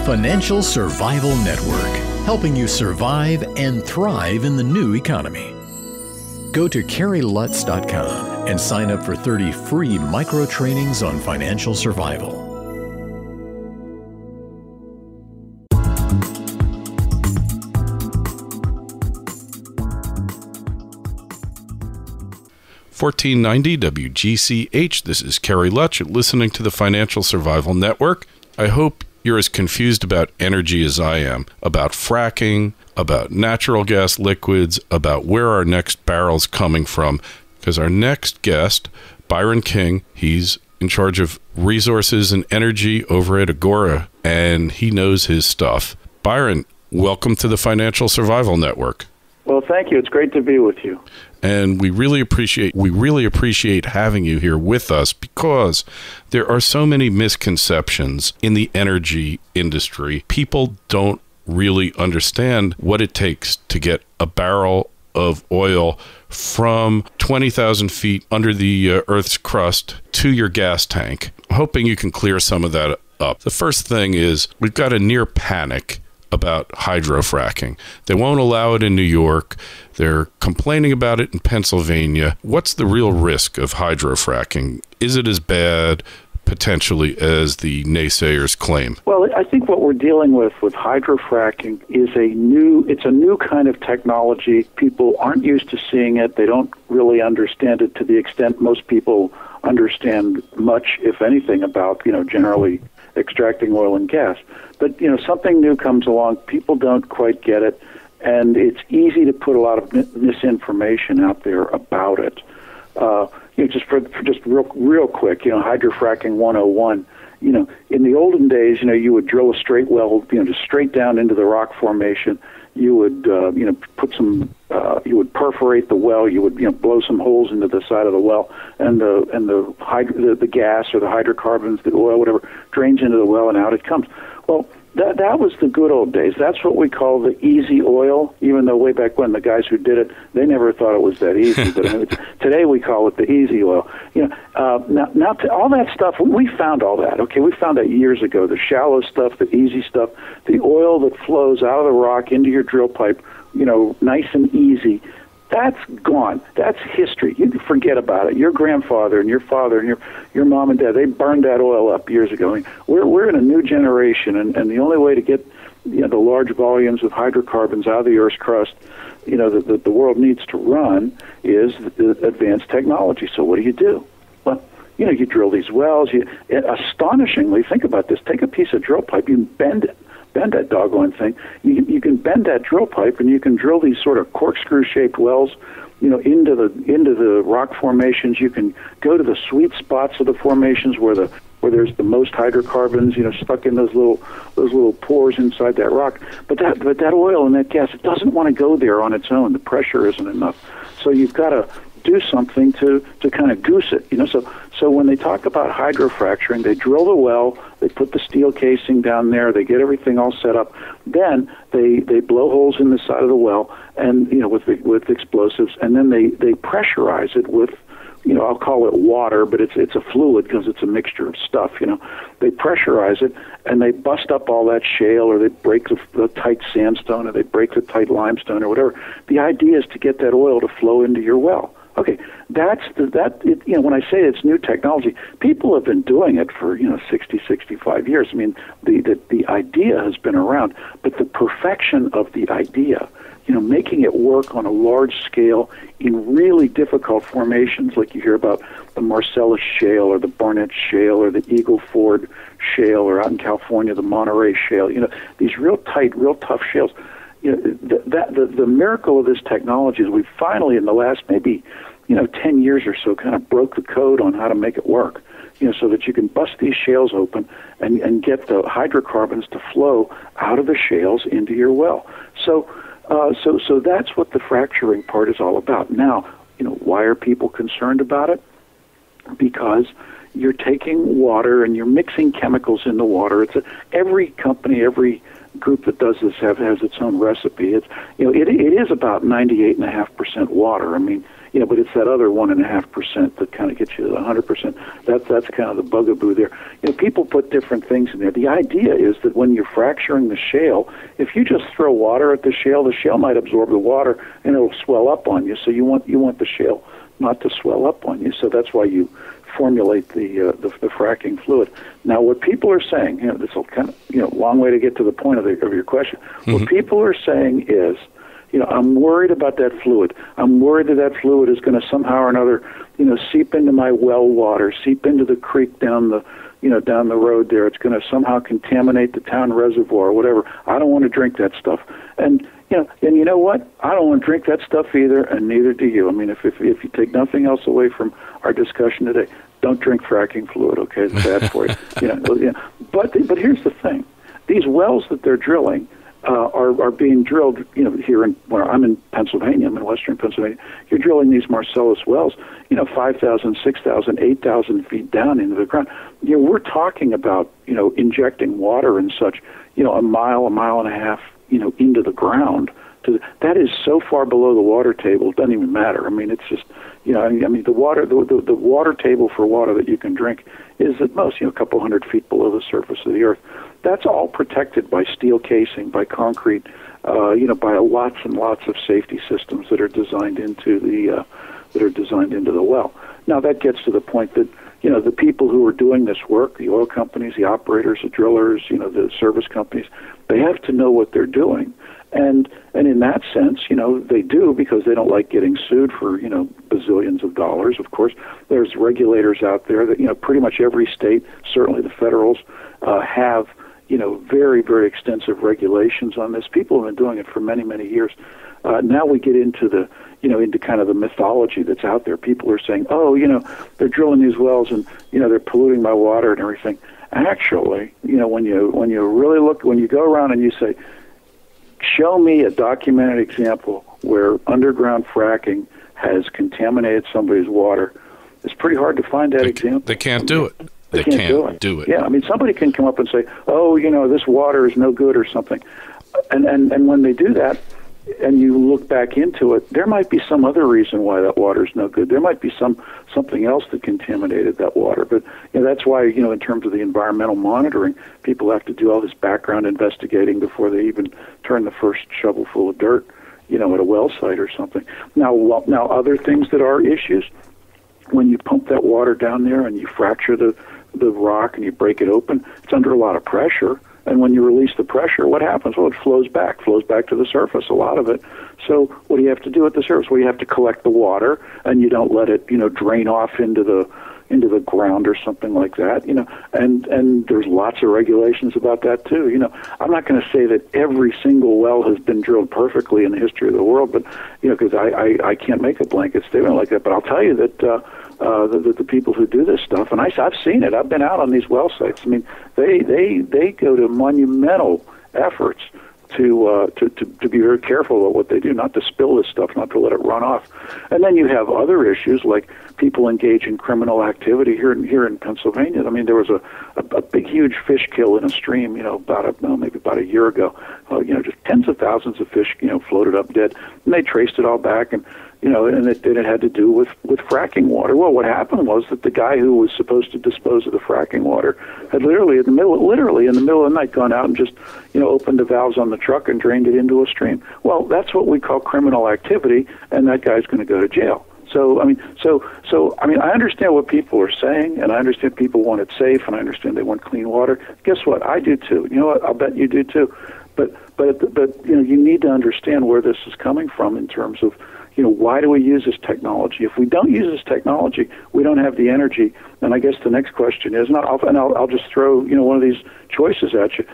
Financial Survival Network, helping you survive and thrive in the new economy. Go to CarrieLutz.com and sign up for 30 free micro trainings on financial survival. $1490 WGCH. This is Carrie Lutz. You're listening to the Financial Survival Network. I hope you're as confused about energy as I am, about fracking, about natural gas liquids, about where our next barrel's coming from, because our next guest, Byron King, he's in charge of resources and energy over at Agora, and he knows his stuff. Byron, welcome to the Financial Survival Network. Well, thank you. It's great to be with you. And we really appreciate having you here with us, because there are so many misconceptions in the energy industry. People don't really understand what it takes to get a barrel of oil from 20,000 feet under the Earth's crust to your gas tank. I'm hoping you can clear some of that up. The first thing is we've got a near panic about hydrofracking. They won't allow it in New York. They're complaining about it in Pennsylvania. What's the real risk of hydrofracking? Is it as bad, potentially, as the naysayers claim? Well, I think what we're dealing with hydrofracking is it's a new kind of technology. People aren't used to seeing it. They don't really understand it to the extent most people understand much, if anything, about, generally extracting oil and gas. But, something new comes along, people don't quite get it, and it's easy to put a lot of misinformation out there about it. Just real quick, Hydrofracking 101, in the olden days, you would drill a straight well, just straight down into the rock formation. You would, you would perforate the well. You would, blow some holes into the side of the well, and the gas or the hydrocarbons, the oil, whatever, drains into the well, and out it comes. Well, that was the good old days. That's what we call the easy oil, even though way back when the guys who did it, they never thought it was that easy. But today we call it the easy oil. Now all that stuff, we found all that. Okay, we found that years ago. The shallow stuff, the easy stuff, the oil that flows out of the rock into your drill pipe, nice and easy. That's gone. That's history. You can forget about it. Your grandfather and your father and your mom and dad, they burned that oil up years ago. I mean, we're in a new generation, and the only way to get the large volumes of hydrocarbons out of the Earth's crust, that the world needs to run is the advanced technology. So what do? Well, you drill these wells. Astonishingly, think about this. Take a piece of drill pipe, you bend that doggone thing. You can bend that drill pipe, and you can drill these sort of corkscrew-shaped wells, into the rock formations. You can go to the sweet spots of the formations where there's the most hydrocarbons, stuck in those little pores inside that rock. But that oil and that gas, it doesn't want to go there on its own. The pressure isn't enough. So you've got to do something to kind of goose it, So when they talk about hydrofracturing, they drill the well, they put the steel casing down there, they get everything all set up, then they blow holes in the side of the well, and with explosives, and then they pressurize it with, I'll call it water, but it's a fluid because it's a mixture of stuff. They pressurize it, and they bust up all that shale, or they break the tight sandstone, or they break the tight limestone, or whatever. The idea is to get that oil to flow into your well. Okay, when I say it's new technology, people have been doing it for 60, 65 years. I mean, the idea has been around, but the perfection of the idea, making it work on a large scale in really difficult formations, like you hear about the Marcellus Shale or the Barnett Shale or the Eagle Ford Shale, or out in California the Monterey Shale. These real tight, real tough shales. The miracle of this technology is we finally, in the last maybe 10 years or so, kind of broke the code on how to make it work, so that you can bust these shales open and get the hydrocarbons to flow out of the shales into your well. So that's what the fracturing part is all about. Now, why are people concerned about it? Because you're taking water and you're mixing chemicals in the water. Every company, every group that does this has its own recipe. It is about 98.5% water. I mean, but it's that other 1.5% that kind of gets you to the 100%. That's kind of the bugaboo there. People put different things in there. The idea is that when you're fracturing the shale, if you just throw water at the shale might absorb the water and it'll swell up on you. So you want the shale not to swell up on you. So that's why you formulate the fracking fluid. Now, what people are saying, this is kind of long way to get to the point of your question. Mm-hmm. What people are saying is, I'm worried about that fluid. I'm worried that fluid is going to somehow or another, seep into my well water, seep into the creek down the road there. It's going to somehow contaminate the town reservoir or whatever. I don't want to drink that stuff. And you know what? I don't want to drink that stuff either, and neither do you. I mean, if you take nothing else away from our discussion today, don't drink fracking fluid. Okay, it's bad for you. But here's the thing: these wells that they're drilling are being drilled. Here where I'm in Pennsylvania, I'm in western Pennsylvania. You're drilling these Marcellus wells, 5,000, 6,000, 8,000 feet down into the ground. We're talking about injecting water and such, a mile and a half, into the ground. That is so far below the water table, it doesn't even matter. I mean, it's just, the water table for water that you can drink is at most, a couple hundred feet below the surface of the earth. That's all protected by steel casing, by concrete, by lots and lots of safety systems that are designed into the well. Now that gets to the point that the people who are doing this work, the oil companies, the operators, the drillers, the service companies, they have to know what they're doing. And in that sense, they do, because they don't like getting sued for, bazillions of dollars. Of course, there's regulators out there that, pretty much every state, certainly the federals, have, very, very extensive regulations on this. People have been doing it for many, many years. Now we get into the, into kind of the mythology that's out there. People are saying, they're drilling these wells and, they're polluting my water and everything. Actually, when you really look, when you go around and you say, show me a documented example where underground fracking has contaminated somebody's water, it's pretty hard to find that example. They can't do it. They can't do it. Yeah, I mean, somebody can come up and say, this water is no good or something. And when they do that, and you look back into it, there might be some other reason why that water is no good. There might be something else that contaminated that water. But that's why, in terms of the environmental monitoring, people have to do all this background investigating before they even turn the first shovelful of dirt, at a well site or something. Now other things that are issues, when you pump that water down there and you fracture the rock and you break it open, it's under a lot of pressure. And when you release the pressure, what happens? Well, it flows back to the surface, a lot of it. So what do you have to do at the surface? Well, you have to collect the water, and you don't let it, drain off into the ground or something like that, and there's lots of regulations about that too. I'm not going to say that every single well has been drilled perfectly in the history of the world, but, because I can't make a blanket statement like that, but I'll tell you that, the people who do this stuff, and I've seen it. I've been out on these well sites. I mean, they go to monumental efforts to be very careful about what they do, not to spill this stuff, not to let it run off. And then you have other issues like people engage in criminal activity here in Pennsylvania. I mean, there was a big, huge fish kill in a stream, maybe about a year ago. Just tens of thousands of fish, floated up dead, and they traced it all back, and it had to do with fracking water. Well, what happened was that the guy who was supposed to dispose of the fracking water had literally in the middle of the night gone out and just, opened the valves on the truck and drained it into a stream. Well, that's what we call criminal activity, and that guy's going to go to jail. So I understand what people are saying, and I understand people want it safe, and I understand they want clean water. Guess what? I do too. You know what? I'll bet you do too. But you need to understand where this is coming from in terms of, why do we use this technology? If we don't use this technology, we don't have the energy. And I guess the next question is, and I'll just throw, one of these choices at you.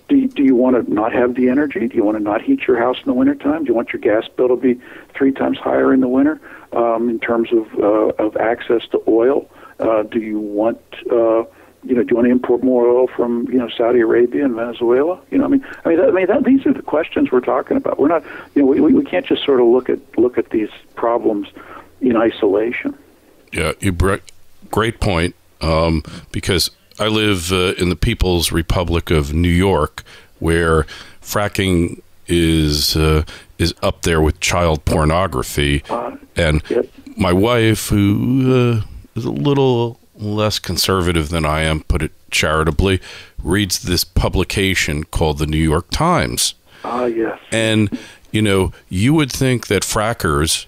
Do you want to not have the energy? Do you want to not heat your house in the wintertime? Do you want your gas bill to be 3 times higher in the winter in terms of access to oil? Do you want do you want to import more oil from, Saudi Arabia and Venezuela? These are the questions we're talking about. We're not, we can't just sort of look at these problems in isolation. Yeah, great point. Because I live in the People's Republic of New York, where fracking is is up there with child pornography. And my wife, who is a little less conservative than I am, put it charitably, reads this publication called the New York Times. Yes. And, you would think that frackers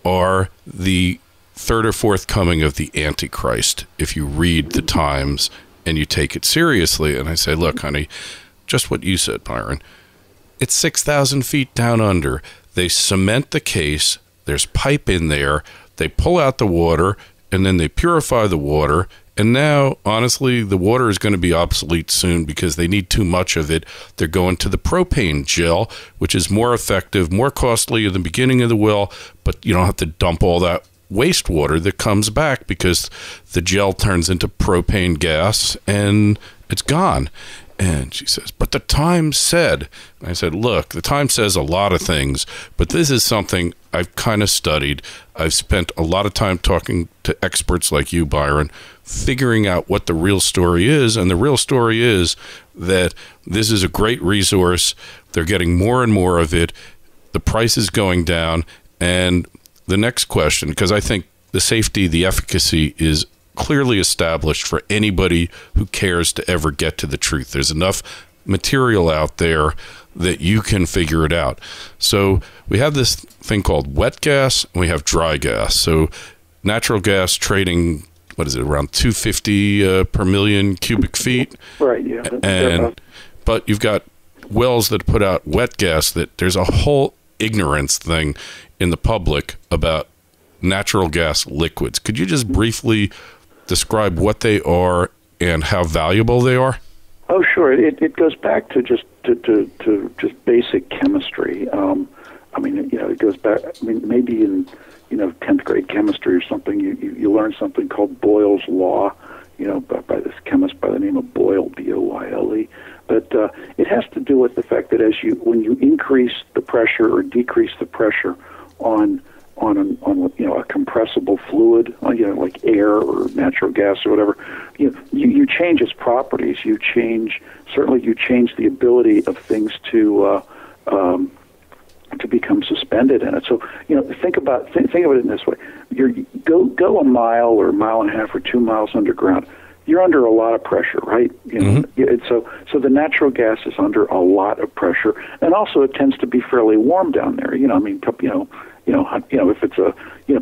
are the third or fourth coming of the Antichrist if you read the Times and you take it seriously. And I say, look, honey, just what you said, Byron. It's 6,000 feet down under. They cement the case. There's pipe in there. They pull out the water, and then they purify the water. And now, honestly, the water is going to be obsolete soon because they need too much of it. They're going to the propane gel, which is more effective, more costly at the beginning of the well, but you don't have to dump all that wastewater that comes back because the gel turns into propane gas and it's gone. And she says, but the Times said, and I said, look, the Times says a lot of things, but this is something I've kind of studied. I've spent a lot of time talking to experts like you, Byron, figuring out what the real story is. And the real story is that this is a great resource. They're getting more and more of it. The price is going down. And the next question, because I think the safety, the efficacy is clearly established for anybody who cares to ever get to the truth. There's enough material out there that you can figure it out. So we have this thing called wet gas and we have dry gas. So natural gas trading, what is it, around 250 per million cubic feet? Right, yeah. But you've got wells that put out wet gas that there's a whole ignorance thing in the public about natural gas liquids. Could you just briefly describe what they are and how valuable they are? Oh, sure. It goes back to just basic chemistry. It goes back. Maybe in 10th grade chemistry or something, you learn something called Boyle's law. By this chemist by the name of Boyle, B-O-Y-L-E. But it has to do with the fact that when you increase the pressure or decrease the pressure on a compressible fluid, like air or natural gas or whatever, you change its properties. You change the ability of things to become suspended in it. So think of it in this way: go a mile or a mile and a half or 2 miles underground. You're under a lot of pressure, right? So the natural gas is under a lot of pressure, and also it tends to be fairly warm down there. If it's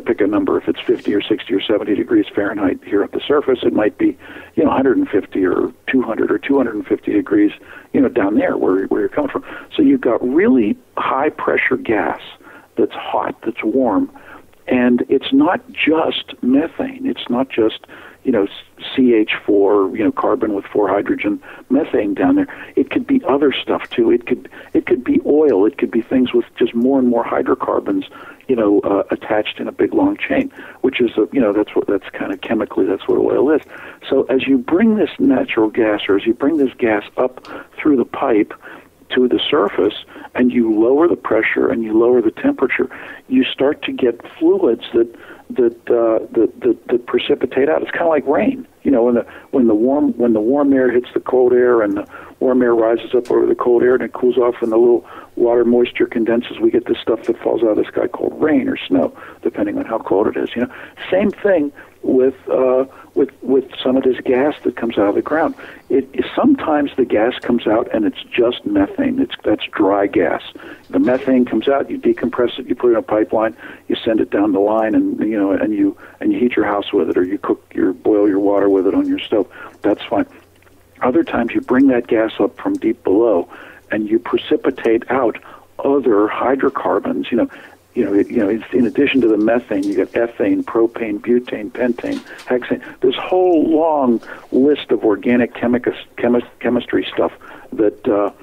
pick a number. If it's 50 or 60 or 70 degrees Fahrenheit here at the surface, it might be 150 or 200 or 250 degrees down there where you're coming from. So you've got really high pressure gas that's hot, that's warm, and it's not just methane. It's not just CH4, carbon with 4 hydrogen, methane down there. It could be other stuff too. It could be oil. It could be things with just more and more hydrocarbons, attached in a big long chain, which is that's kind of chemically that's what oil is. So as you bring this natural gas, or as you bring this gas up through the pipe to the surface, and you lower the pressure and you lower the temperature, you start to get fluids that precipitate out. It's kind of like rain. When the warm air hits the cold air, and the warm air rises up over the cold air, and it cools off, and the little water moisture condenses. We get this stuff that falls out of the sky called rain or snow, depending on how cold it is. Same thing with some of this gas that comes out of the ground. Sometimes the gas comes out and it's just methane. That's dry gas. The methane comes out, you decompress it, you put it in a pipeline, you send it down the line, and you heat your house with it, or you boil your water with it on your stove. That's fine. Other times you bring that gas up from deep below, and you precipitate out other hydrocarbons. It's in addition to the methane, you got ethane, propane, butane, pentane, hexane. This whole long list of organic chemistry stuff that are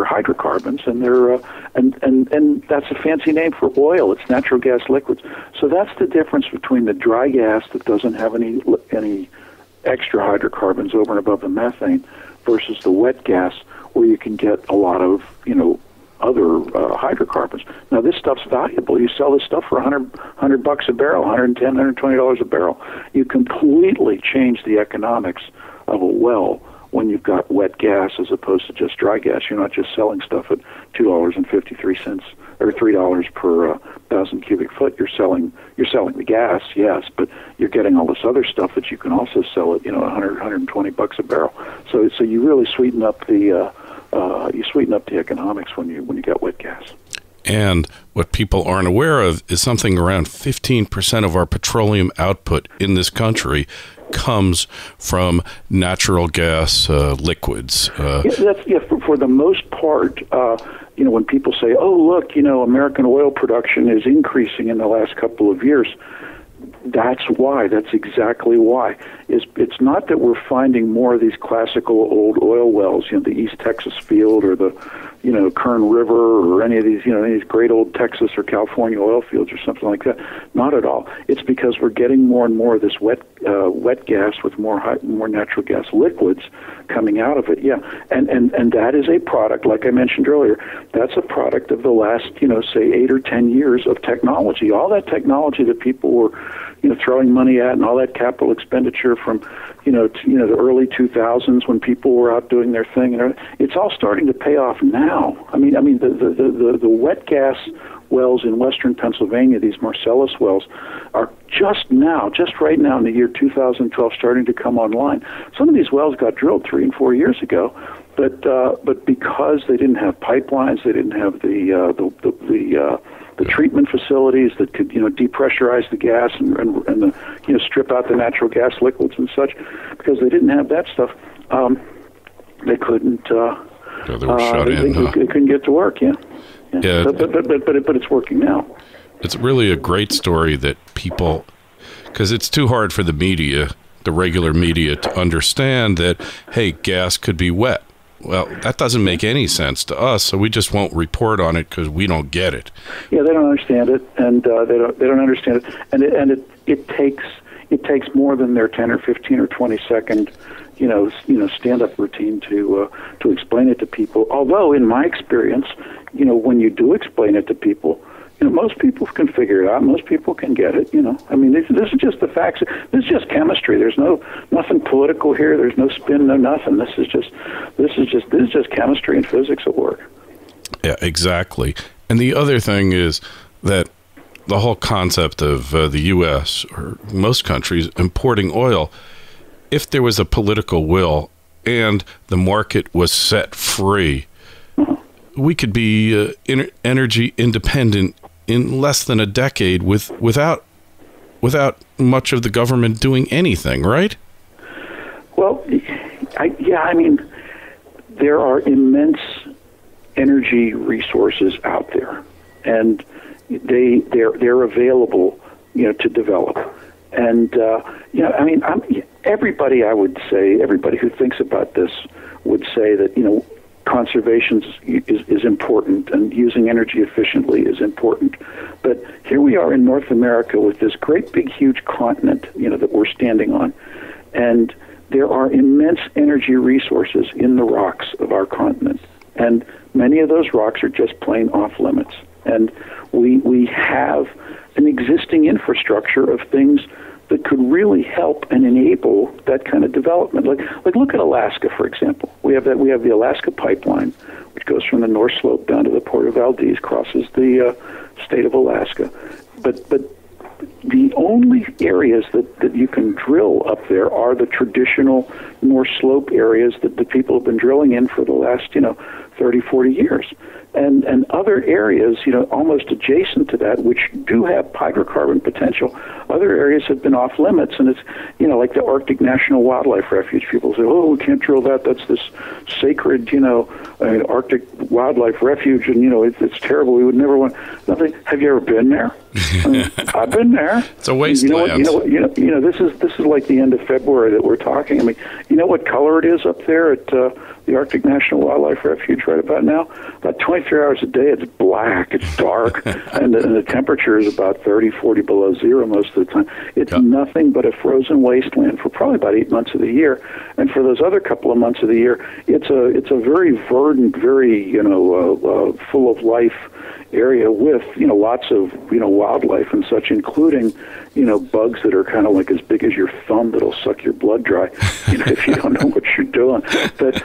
hydrocarbons, and they're and that's a fancy name for oil. It's natural gas liquids. So that's the difference between the dry gas that doesn't have any extra hydrocarbons over and above the methane versus the wet gas, where you can get a lot of other hydrocarbons. Now, this stuff's valuable. You sell this stuff for $100 a barrel, $110, $120 a barrel. You completely change the economics of a well when you've got wet gas as opposed to just dry gas. You're not just selling stuff at $2.53 or $3 per 1,000 cubic foot. You're selling the gas, yes, but you're getting all this other stuff that you can also sell at $100-120 a barrel. So you really sweeten up the economics when you get wet gas. And what people aren't aware of is something around 15% of our petroleum output in this country comes from natural gas liquids. For the most part, when people say, "Oh, look, American oil production is increasing in the last couple of years," that's why. That's exactly why. It's not that we're finding more of these classical old oil wells, the East Texas field or the Kern River or any of these great old Texas or California oil fields or something like that. Not at all. It's because we're getting more and more of this wet gas with more natural gas liquids coming out of it. Yeah, and that is a product, like I mentioned earlier. That's a product of the last say 8 or 10 years of technology. All that technology that people were throwing money at, and all that capital expenditure from the early 2000s when people were out doing their thing, and it's all starting to pay off now. I mean the wet gas wells in western Pennsylvania, these Marcellus wells, are just right now in the year 2012 starting to come online. Some of these wells got drilled 3 and 4 years ago, but because they didn't have pipelines, they didn't have the treatment facilities that could depressurize the gas and strip out the natural gas liquids and such, because they didn't have that stuff, they couldn't. They were shut in. They couldn't get to work. Yeah. But it's working now. It's really a great story that people, because it's too hard for the media, the regular media, to understand that, hey, gas could be wet. Well, that doesn't make any sense to us, so we just won't report on it because we don't get it. Yeah, they don't understand it, and they don't understand it, and it takes more than their 10 or 15 or 20 second stand-up routine to explain it to people. Although, in my experience, when you do explain it to people, most people can figure it out. Most people can get it. I mean, this is just the facts. This is just chemistry. There's nothing political here. There's no spin, no nothing. This is just chemistry and physics at work. Yeah, exactly. And the other thing is that the whole concept of the U.S. or most countries importing oil, if there was a political will and the market was set free, we could be energy independent in less than a decade without much of the government doing anything, right? Well, I mean, there are immense energy resources out there, and they're available, to develop. And everybody who thinks about this would say that conservation is important, and using energy efficiently is important. But here we are in North America with this great big huge continent, that we're standing on, and there are immense energy resources in the rocks of our continent, and many of those rocks are just plain off limits. And we have an existing infrastructure of things that could really help and enable that kind of development. Like look at Alaska, for example. We have the Alaska pipeline, which goes from the North Slope down to the Port of Valdez, crosses the state of Alaska. But the only areas that you can drill up there are the traditional North Slope areas that the people have been drilling in for the last 30, 40 years. And other areas, almost adjacent to that, which do have hydrocarbon potential, other areas have been off limits. And it's, like the Arctic National Wildlife Refuge. People say, oh, we can't drill that. That's this sacred, Arctic Wildlife Refuge, and, it's terrible. We would never want nothing. Have you ever been there? I've been there. It's a wasteland. This is like the end of February that we're talking. I mean, you know what color it is up there at the Arctic National Wildlife Refuge right about now? About 23 hours a day, it's black, it's dark, and the temperature is about 30, 40 below zero most of the time. It's nothing but a frozen wasteland for probably about 8 months of the year. And for those other couple of months of the year, it's a very verdant, very, full of life area with, lots of, wildlife and such, including, bugs that are kind of like as big as your thumb that'll suck your blood dry, if you don't know what you're doing. But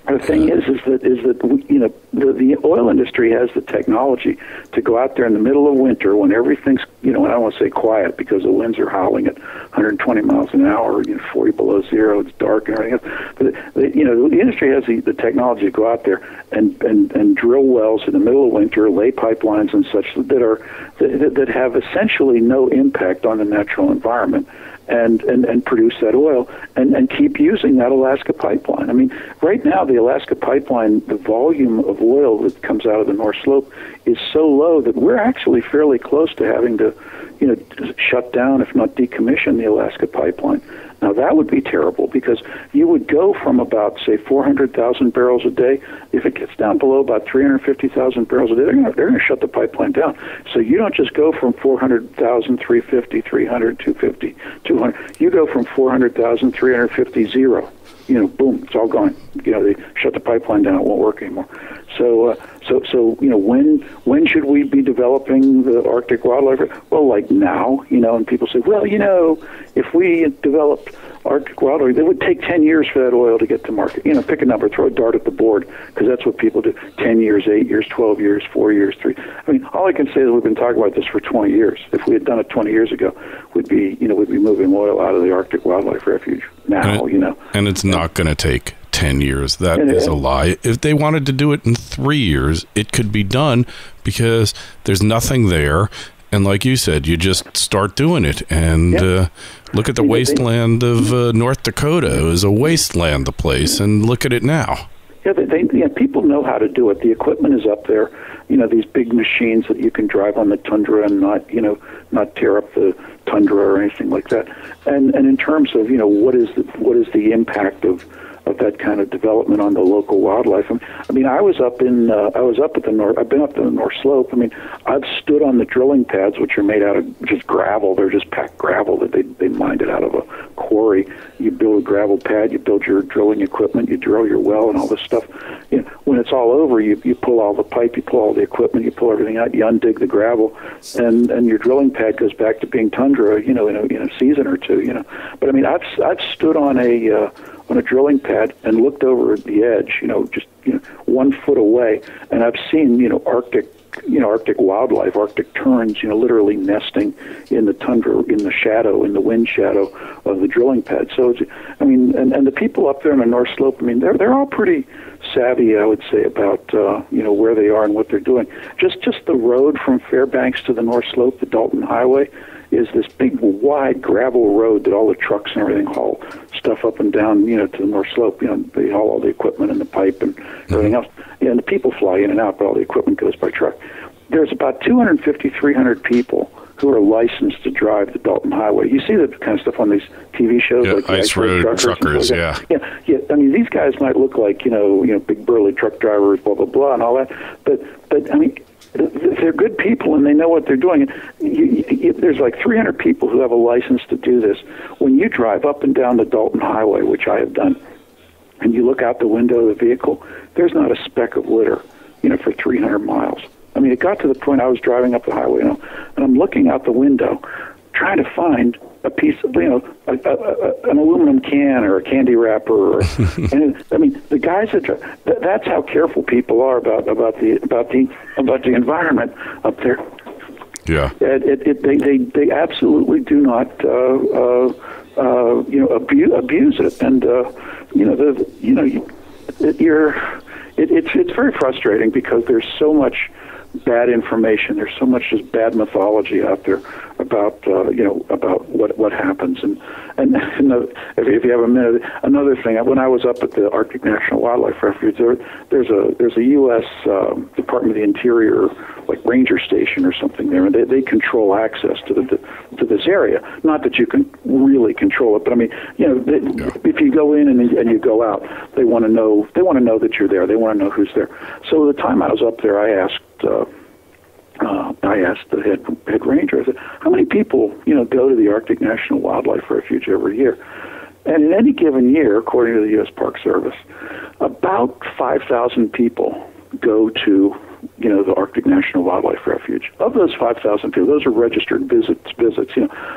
the thing is that the oil industry has the technology to go out there in the middle of winter when everything's, and I don't want to say quiet because the winds are howling at 120 miles an hour, 40 below zero, it's dark and everything else. But the industry has the technology to go out there and drill wells in the middle of winter, lay pipelines and such that have essentially no impact on the natural environment. And produce that oil and keep using that Alaska pipeline. I mean, right now the Alaska pipeline, the volume of oil that comes out of the North Slope is so low that we're actually fairly close to having to, shut down, if not decommission, the Alaska pipeline. Now that would be terrible because you would go from about, say, 400,000 barrels a day. If it gets down below about 350,000 barrels a day, they're going to shut the pipeline down. So you don't just go from 400,000, 350, 300, 250, 200. You go from 400,000, 350, zero. Boom, it's all gone. They shut the pipeline down; it won't work anymore. So when should we be developing the Arctic wildlife? Well, like now, and people say, well, if we developed Arctic wildlife, it would take 10 years for that oil to get to market. Pick a number, throw a dart at the board, because that's what people do. 10 years, 8 years, 12 years, 4 years, 3. I mean, all I can say is we've been talking about this for 20 years. If we had done it 20 years ago, we'd be moving oil out of the Arctic Wildlife Refuge now, And it's not going to take 10 years. That is a lie. If they wanted to do it in 3 years, it could be done because there's nothing there. And like you said, you just start doing it. And look at the wasteland of North Dakota. It was a wasteland, the place. And look at it now. Yeah, people know how to do it. The equipment is up there. These big machines that you can drive on the tundra and not tear up the tundra or anything like that. And in terms of, what is the impact of that kind of development on the local wildlife. I mean, I was up at the north. I've been up to the North Slope. I mean, I've stood on the drilling pads, which are made out of just gravel. They're just packed gravel that they mined it out of a quarry. You build a gravel pad, you build your drilling equipment, you drill your well and all this stuff. When it's all over, you pull all the pipe, you pull all the equipment, you pull everything out, you undig the gravel, and your drilling pad goes back to being tundra, in a season or two, But I mean, I've stood on a drilling pad and looked over at the edge, just 1 foot away, and I've seen Arctic wildlife, Arctic terns, literally nesting in the tundra, in the shadow, in the wind shadow of the drilling pad. So and the people up there on the North Slope, I mean, they're all pretty savvy, I would say, about where they are and what they're doing. Just the road from Fairbanks to the North Slope, the Dalton Highway, is this big, wide gravel road that all the trucks and everything haul stuff up and down, to the North Slope. They haul all the equipment and the pipe and everything else. And the people fly in and out, but all the equipment goes by truck. There's about 250, 300 people who are licensed to drive the Dalton Highway. You see the kind of stuff on these TV shows, like the Ice Road Truckers, yeah. I mean, these guys might look like big burly truck drivers, blah blah blah, and all that. But I mean, they're good people and they know what they're doing. There's like 300 people who have a license to do this. When you drive up and down the Dalton Highway, which I have done, and you look out the window of the vehicle, there's not a speck of litter, for 300 miles. I mean, it got to the point I was driving up the highway, and I'm looking out the window, trying to find a piece of, an aluminum can or a candy wrapper. And I mean, the guys that's how careful people are about the environment up there. Yeah. They absolutely do not abuse it, and it's very frustrating because there's so much bad information. There's so much just bad mythology out there about what happens. And if you have a minute, another thing. When I was up at the Arctic National Wildlife Refuge, there's a U.S. Department of the Interior like ranger station or something there, and they control access to this area. Not that you can really control it, but I mean, if you go in and you go out, they want to know that you're there. They want to know who's there. So the time I was up there, I asked the head ranger, I said, how many people, go to the Arctic National Wildlife Refuge every year? And in any given year, according to the U.S. Park Service, about 5,000 people go to the Arctic National Wildlife Refuge. Of those 5,000 people, those are registered visits.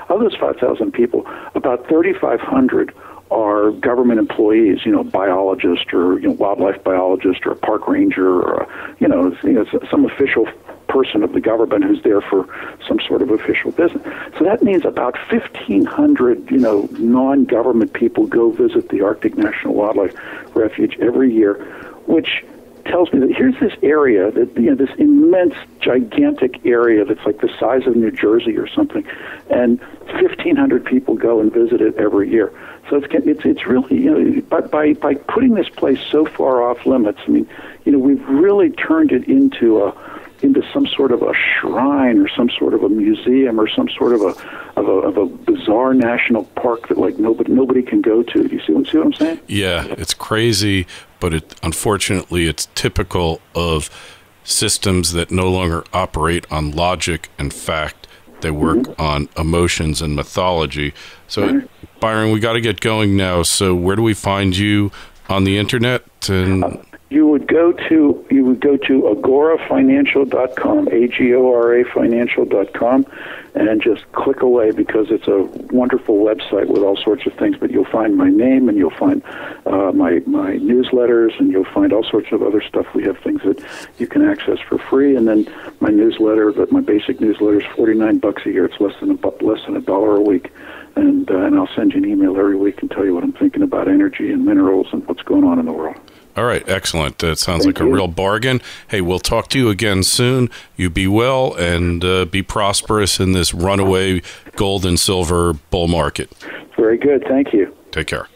Of those 5,000 people, about 3,500 are government employees, biologist or wildlife biologist or a park ranger or some official person of the government who's there for some sort of official business. So that means about 1,500 non-government people go visit the Arctic National Wildlife Refuge every year, which tells me that here's this area that this immense, gigantic area that's like the size of New Jersey or something, and 1,500 people go and visit it every year. So it's really by putting this place so far off limits. I mean, we've really turned it into some sort of a shrine or some sort of a museum or some sort of a bizarre national park that like nobody can go to. Do you see what I'm saying? Yeah, it's crazy, but unfortunately it's typical of systems that no longer operate on logic and fact. They work on emotions and mythology. So, Byron, we got to get going now. So, where do we find you on the internet? And you would go to agorafinancial.com, Agora financial.com, and just click away because it's a wonderful website with all sorts of things. But you'll find my name, and you'll find my newsletters, and you'll find all sorts of other stuff. We have things that you can access for free, and then my newsletter, my basic newsletter, is $49 a year. It's less than $1 a week. And I'll send you an email every week and tell you what I'm thinking about energy and minerals and what's going on in the world. All right, excellent. That sounds like a real bargain. Hey, we'll talk to you again soon. You be well and be prosperous in this runaway gold and silver bull market. Very good. Thank you. Take care.